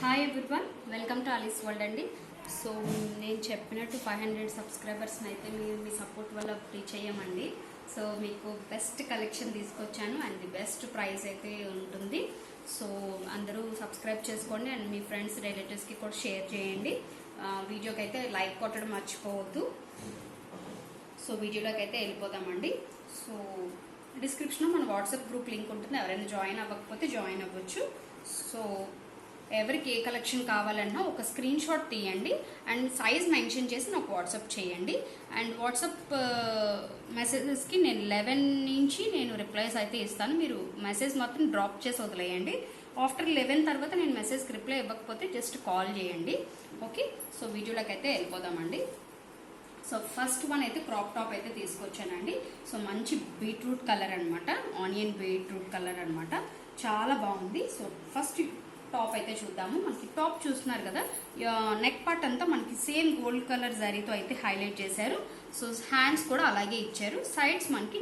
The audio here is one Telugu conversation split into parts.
హాయ్ ఎవ్రీవన్, వెల్కమ్ టు ఆలీస్ వరల్డ్ అండి. సో నేను చెప్పినట్టు 500 సబ్స్క్రైబర్స్ని అయితే మీ సపోర్ట్ వల్ల రీచ్ అయ్యామండి. సో మీకు బెస్ట్ కలెక్షన్ తీసుకొచ్చాను అండ్ ది బెస్ట్ ప్రైస్ అయితే ఉంటుంది. సో అందరూ సబ్స్క్రైబ్ చేసుకోండి అండ్ మీ ఫ్రెండ్స్ రిలేటివ్స్కి కూడా షేర్ చేయండి. వీడియోకి అయితే లైక్ కొట్టడం మర్చిపోవద్దు. సో వీడియోలోకి అయితే వెళ్ళిపోతామండి. సో డిస్క్రిప్షన్లో మన వాట్సాప్ గ్రూప్ లింక్ ఉంటుంది, ఎవరైనా జాయిన్ అవ్వకపోతే జాయిన్ అవ్వచ్చు. సో ఎవరికి ఏ కలెక్షన్ కావాలన్నా ఒక స్క్రీన్ షాట్ తీయండి అండ్ సైజ్ మెన్షన్ చేసి నాకు వాట్సాప్ చేయండి. అండ్ వాట్సాప్ మెసేజెస్కి నేను 11 నుంచి నేను రిప్లైస్ అయితే ఇస్తాను. మీరు మెసేజ్ మాత్రం డ్రాప్ చేసి వదిలేయండి. ఆఫ్టర్ 11 తర్వాత నేను మెసేజ్కి రిప్లై ఇవ్వకపోతే జస్ట్ కాల్ చేయండి. ఓకే, సో వీడియోలోకి అయితే వెళ్ళిపోదామండి. సో ఫస్ట్ వన్ అయితే క్రాప్ టాప్ అయితే తీసుకొచ్చానండి. సో మంచి బీట్రూట్ కలర్ అనమాట, ఆనియన్ బీట్రూట్ కలర్ అనమాట, చాలా బాగుంది. సో ఫస్ట్ టాప్ అయితే చూద్దాము. మనకి టాప్ చూస్తున్నారు కదా, నెక్ పార్ట్ అంతా మనకి సేమ్ గోల్డ్ కలర్ జరీతో అయితే హైలైట్ చేశారు. సో హ్యాండ్స్ కూడా అలాగే ఇచ్చారు. సైడ్స్ మనకి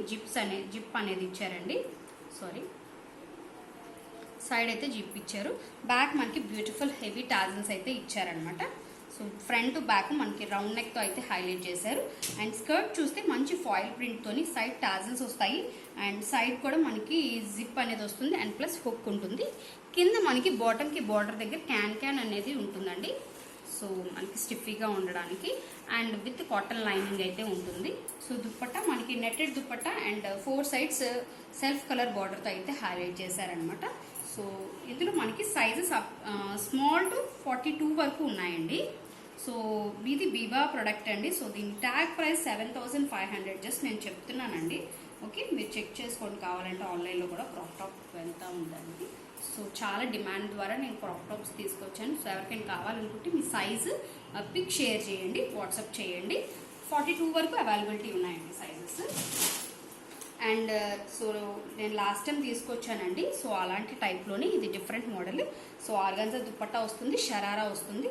జిప్ అనేది ఇచ్చారండి. సారీ, సైడ్ అయితే జిప్ ఇచ్చారు. బ్యాక్ మనకి బ్యూటిఫుల్ హెవీ టాజల్స్ అయితే ఇచ్చారనమాట. సో ఫ్రంట్ బ్యాక్ మనకి రౌండ్ నెక్తో అయితే హైలైట్ చేశారు. అండ్ స్కర్ట్ చూస్తే మంచి ఫాయిల్ ప్రింట్తోని సైడ్ టాజల్స్ వస్తాయి అండ్ సైడ్ కూడా మనకి జిప్ అనేది వస్తుంది అండ్ ప్లస్ హుక్ ఉంటుంది. కింద మనకి బాటమ్కి బార్డర్ దగ్గర క్యాన్ అనేది ఉంటుందండి. సో మనకి స్టిఫీగా ఉండడానికి అండ్ విత్ కాటన్ లైనింగ్ అయితే ఉంటుంది. సో దుప్పట్టా మనకి netted dupatta and 4 sides self colour బార్డర్తో అయితే హైలైట్ చేశారనమాట. సో ఇందులో మనకి సైజెస్ స్మాల్ టు 42 వరకు ఉన్నాయండి. సో ఇది వివా ప్రొడక్ట్ అండి. సో దీని ట్యాగ్ ప్రైస్ 7500 జస్ట్ నేను చెప్తున్నానండి. ఓకే, మీరు చెక్ చేసుకోండి, కావాలంటే ఆన్లైన్లో కూడా క్రాప్ టాప్ ఎంత ఉందండి. సో చాలా డిమాండ్ ద్వారా నేను క్రాప్ టాప్స్ తీసుకొచ్చాను. సో ఎవరికైనా కావాలనుకుంటే మీ సైజు పిక్ షేర్ చేయండి, వాట్సాప్ చేయండి. 42 వరకు అవైలబిలిటీ ఉన్నాయండి సైజెస్. అండ్ సో నేను లాస్ట్ టైం తీసుకొచ్చానండి. సో అలాంటి టైప్లోనే ఇది different model. So organza dupatta వస్తుంది, షరారా వస్తుంది.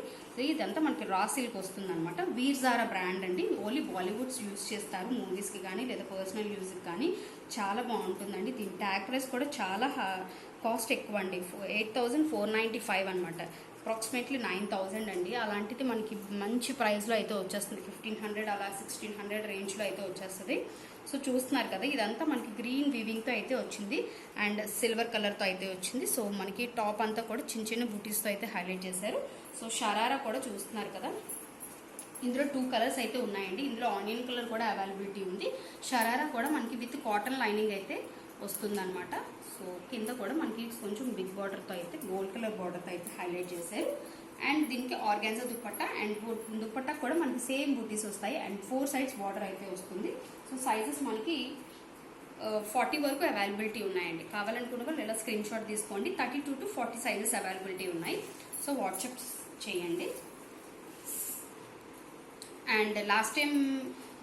ఇదంతా మనకి రా సిల్క్ వస్తుంది అనమాట. వీర్జారా బ్రాండ్ అండి. ఓన్లీ బాలీవుడ్స్ యూజ్ చేస్తారు మూవీస్కి కానీ లేదా పర్సనల్ యూజ్కి కానీ. చాలా బాగుంటుందండి. దీని ట్యాగ్ ప్రైస్ కూడా చాలా కాస్ట్ ఎక్కువ అండి, 8495 అనమాట. అప్రాక్సిమేట్లీ 9000 అండి. అలాంటిది మనకి మంచి ప్రైస్లో అయితే వచ్చేస్తుంది, 1500 అలా 1600 రేంజ్లో అయితే వచ్చేస్తుంది. సో చూస్తున్నారు కదా, ఇదంతా మనకి గ్రీన్ వీవింగ్తో అయితే వచ్చింది అండ్ సిల్వర్ కలర్తో అయితే వచ్చింది. సో మనకి టాప్ అంతా కూడా చిన్న చిన్న బూటీస్తో అయితే హైలైట్ చేశారు. సో షరారా కూడా చూస్తున్నారు కదా, ఇందులో 2 కలర్స్ అయితే ఉన్నాయండి. ఇందులో ఆనియన్ కలర్ కూడా అవైలబిలిటీ ఉంది. షరారా కూడా మనకి విత్ కాటన్ లైనింగ్ అయితే వస్తుందన్నమాట. సో కింద కూడా మనకి కొంచెం బిగ్ బార్డర్తో అయితే గోల్డ్ కలర్ బార్డర్తో అయితే హైలైట్ చేశారు. అండ్ దీనికి ఆర్గాన్జా దుప్పట్టా అండ్ దుప్పట్టా కూడా మనకి సేమ్ బూటీస్ వస్తాయి అండ్ 4 సైడ్స్ బార్డర్ అయితే వస్తుంది. సో సైజెస్ మనకి 40 వరకు అవైలబిలిటీ ఉన్నాయండి. కావాలనుకున్న వాళ్ళు ఇలా స్క్రీన్ షాట్ తీసుకోండి. 32 to 40 సైజెస్ అవైలబిలిటీ ఉన్నాయి. సో వాట్సాప్ చేయండి. అండ్ లాస్ట్ టైం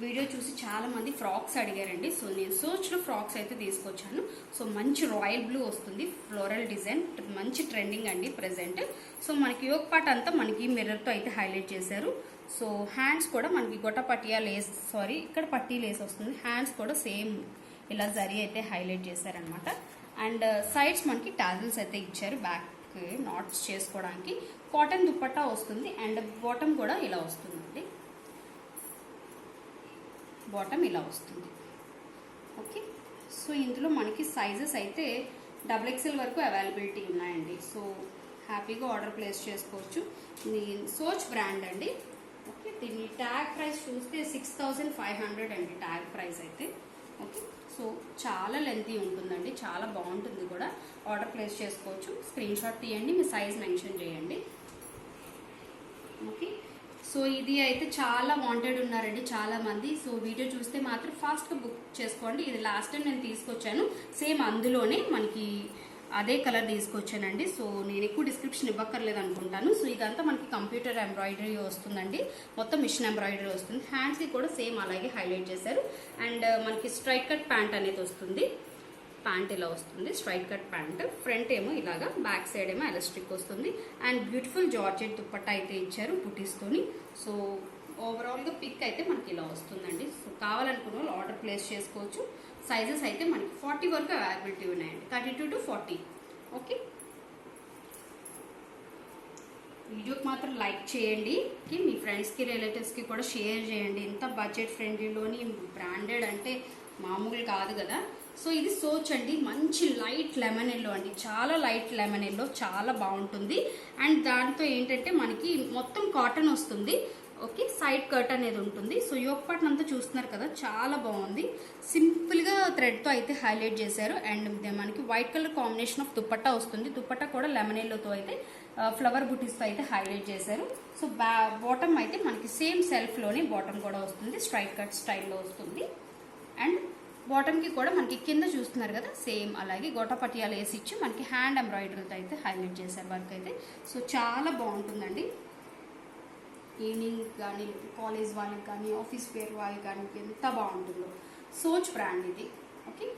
వీడియో చూసి చాలామంది ఫ్రాక్స్ అడిగారండి. సో నేను సర్చ్లో ఫ్రాక్స్ అయితే తీసుకొచ్చాను. సో మంచి రాయల్ బ్లూ వస్తుంది, ఫ్లోరల్ డిజైన్, మంచి ట్రెండింగ్ అండి ప్రెజెంట్. సో మనకి యోక్ పార్ట్ అంతా మనకి మిర్రర్తో అయితే హైలైట్ చేశారు. సో హ్యాండ్స్ కూడా మనకి గొట్టపట్టియా లేస్, ఇక్కడ పట్టీ లేస్ వస్తుంది. హ్యాండ్స్ కూడా సేమ్ ఇలా జరీ అయితే హైలైట్ చేశారనమాట. అండ్ సైడ్స్ మనకి టాజిల్స్ అయితే ఇచ్చారు, బ్యాక్ నాట్స్ చేసుకోవడానికి. కాటన్ దుప్పట్టా వస్తుంది అండ్ బాటమ్ కూడా ఇలా వస్తుందండి. బాటమ్ ఇలా వస్తుంది. ఓకే, సో ఇందులో మనకి సైజెస్ అయితే XXL వరకు అవైలబిలిటీ ఉన్నాయండి. సో హ్యాపీగా ఆర్డర్ ప్లేస్ చేసుకోవచ్చు. ఇది సోచ్ బ్రాండ్ అండి. ఓకే, దీని ట్యాగ్ ప్రైస్ చూస్తే 6500 అండి ట్యాగ్ ప్రైస్ అయితే. ఓకే, సో చాలా లెంతీ ఉంటుందండి, చాలా బాగుంటుంది కూడా. ఆర్డర్ ప్లేస్ చేసుకోవచ్చు. స్క్రీన్ షాట్ తీయండి, మీ సైజ్ మెన్షన్ చేయండి. ఓకే, సో ఇది అయితే చాలా వాంటెడ్ ఉన్నారండి చాలా మంది. సో వీడియో చూస్తే మాత్రం ఫాస్ట్గా బుక్ చేసుకోండి. ఇది లాస్ట్ టైం నేను తీసుకొచ్చాను, సేమ్ అందులోనే మనకి అదే కలర్ తీసుకొచ్చానండి. సో నేను ఎక్కువ డిస్క్రిప్షన్ ఇవ్వక్కర్లేదు అనుకుంటాను. సో ఇదంతా మనకి కంప్యూటర్ ఎంబ్రాయిడరీ వస్తుందండి, మొత్తం మిషన్ ఎంబ్రాయిడరీ వస్తుంది. హ్యాండ్స్కి కూడా సేమ్ అలాగే హైలైట్ చేశారు. అండ్ మనకి స్ట్రైట్ కట్ ప్యాంట్ అనేది వస్తుంది. ప్యాంట్ ఇలా వస్తుంది, స్ట్రైట్ కట్ ప్యాంట్. ఫ్రంట్ ఏమో ఇలాగా, బ్యాక్ సైడ్ ఏమో ఎలాస్టిక్ వస్తుంది. అండ్ బ్యూటిఫుల్ జార్జెట్ దుప్పట్టా అయితే ఇచ్చారు బుటీస్తోని. సో ఓవరాల్గా పిక్ అయితే మనకి ఇలా వస్తుందండి. సో కావాలనుకున్న వాళ్ళు ఆర్డర్ ప్లేస్ చేసుకోవచ్చు. సైజెస్ అయితే మనకి 40 వరకు అవైలబిలిటీ ఉన్నాయండి, 32 to 40. ఓకే, వీడియోకి మాత్రం లైక్ చేయండి, మీ ఫ్రెండ్స్కి రిలేటివ్స్కి కూడా షేర్ చేయండి. ఇంత బడ్జెట్ ఫ్రెండ్లీలోని బ్రాండెడ్ అంటే మామూలు కాదు కదా. సో ఇది సోచ్ అండి, మంచి లైట్ లెమన్ ఎల్లో అండి, చాలా లైట్ లెమన్ ఎల్లో, చాలా బాగుంటుంది. అండ్ దాంతో ఏంటంటే మనకి మొత్తం కాటన్ వస్తుంది. ఓకే, సైడ్ కట్ అనేది ఉంటుంది. సో యోక్ పార్ట్ అంతా చూస్తున్నారు కదా, చాలా బాగుంది. సింపుల్గా థ్రెడ్తో అయితే హైలైట్ చేశారు. అండ్ మనకి white colour combination of dupatta వస్తుంది. దుపట్టా కూడా లెమన్ ఎల్లోతో అయితే ఫ్లవర్ బుటీస్తో అయితే హైలైట్ చేశారు. సో బాటమ్ అయితే మనకి సేమ్ సెల్ఫ్లోనే బాటమ్ కూడా వస్తుంది, స్ట్రైట్ కట్ స్టైల్లో వస్తుంది. అండ్ బాటమ్కి కూడా మనకి కింద చూస్తున్నారు కదా, సేమ్ అలాగే గోటపట్టియాలు వేసి ఇచ్చి మనకి హ్యాండ్ ఎంబ్రాయిడరీతో అయితే హైలైట్ చేశారు వర్క్ అయితే. సో చాలా బాగుంటుందండి. ఈవినింగ్ కానీ, కాలేజ్ వాళ్ళకి కానీ, ఆఫీస్ వేర్ వాళ్ళకి కానీ ఎంత బాగుంటుందో. సోచ్ బ్రాండ్ ఇది. ఓకే,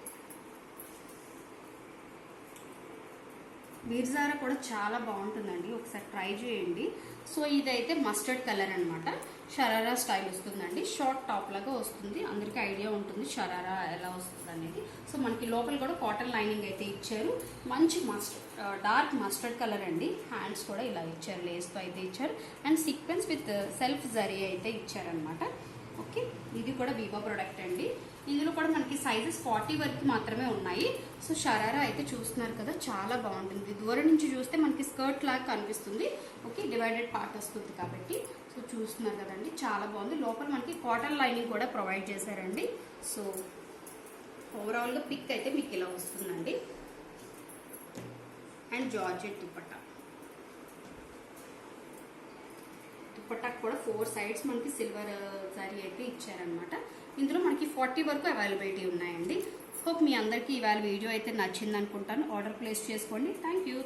మీర్జారా కూడా చాలా బాగుంటుందండి, ఒకసారి ట్రై చేయండి. సో ఇదైతే మస్టర్డ్ కలర్ అనమాట, షరారా స్టైల్ వస్తుందండి. షార్ట్ టాప్ లాగా వస్తుంది, అందరికీ ఐడియా ఉంటుంది షరారా ఎలా వస్తుంది అనేది. సో మనకి లోపల కూడా కాటన్ లైనింగ్ అయితే ఇచ్చారు. మంచి డార్క్ మస్టర్డ్ కలర్ అండి. హ్యాండ్స్ కూడా ఇలా ఇచ్చారు, లేస్తో అయితే ఇచ్చారు. And sequence with self zari అయితే ఇచ్చారనమాట. ఓకే, ఇది కూడా వివో ప్రోడక్ట్ అండి. ఇందులో కూడా మనకి సైజెస్ 40 వరకు మాత్రమే ఉన్నాయి. సో షరారా అయితే చూస్తున్నారు కదా, చాలా బాగుంటుంది. దూరం నుంచి చూస్తే మనకి స్కర్ట్ లాగా కనిపిస్తుంది. ఓకే, డివైడెడ్ పార్ట్ వస్తుంది కాబట్టి. సో చూస్తున్నారు కదండి, చాలా బాగుంది. లోపల మనకి కాటన్ లైనింగ్ కూడా ప్రొవైడ్ చేశారండి. సో ఓవరాల్గా పిక్ అయితే మీకు ఇలా వస్తుందండి. అండ్ జార్జెట్ దుపట్టా, దుపట్టాకు కూడా 4 సైడ్స్ మనకి సిల్వర్ జరీ అయితే ఇచ్చారనమాట. ఇందులో మనకి 40 వరకు అవైలబిలిటీ ఉన్నాయండి. హోప్ మీ అందరికీ ఇవాళ వీడియో అయితే నచ్చింది అనుకుంటాను. ఆర్డర్ ప్లేస్ చేసుకోండి. Thank you.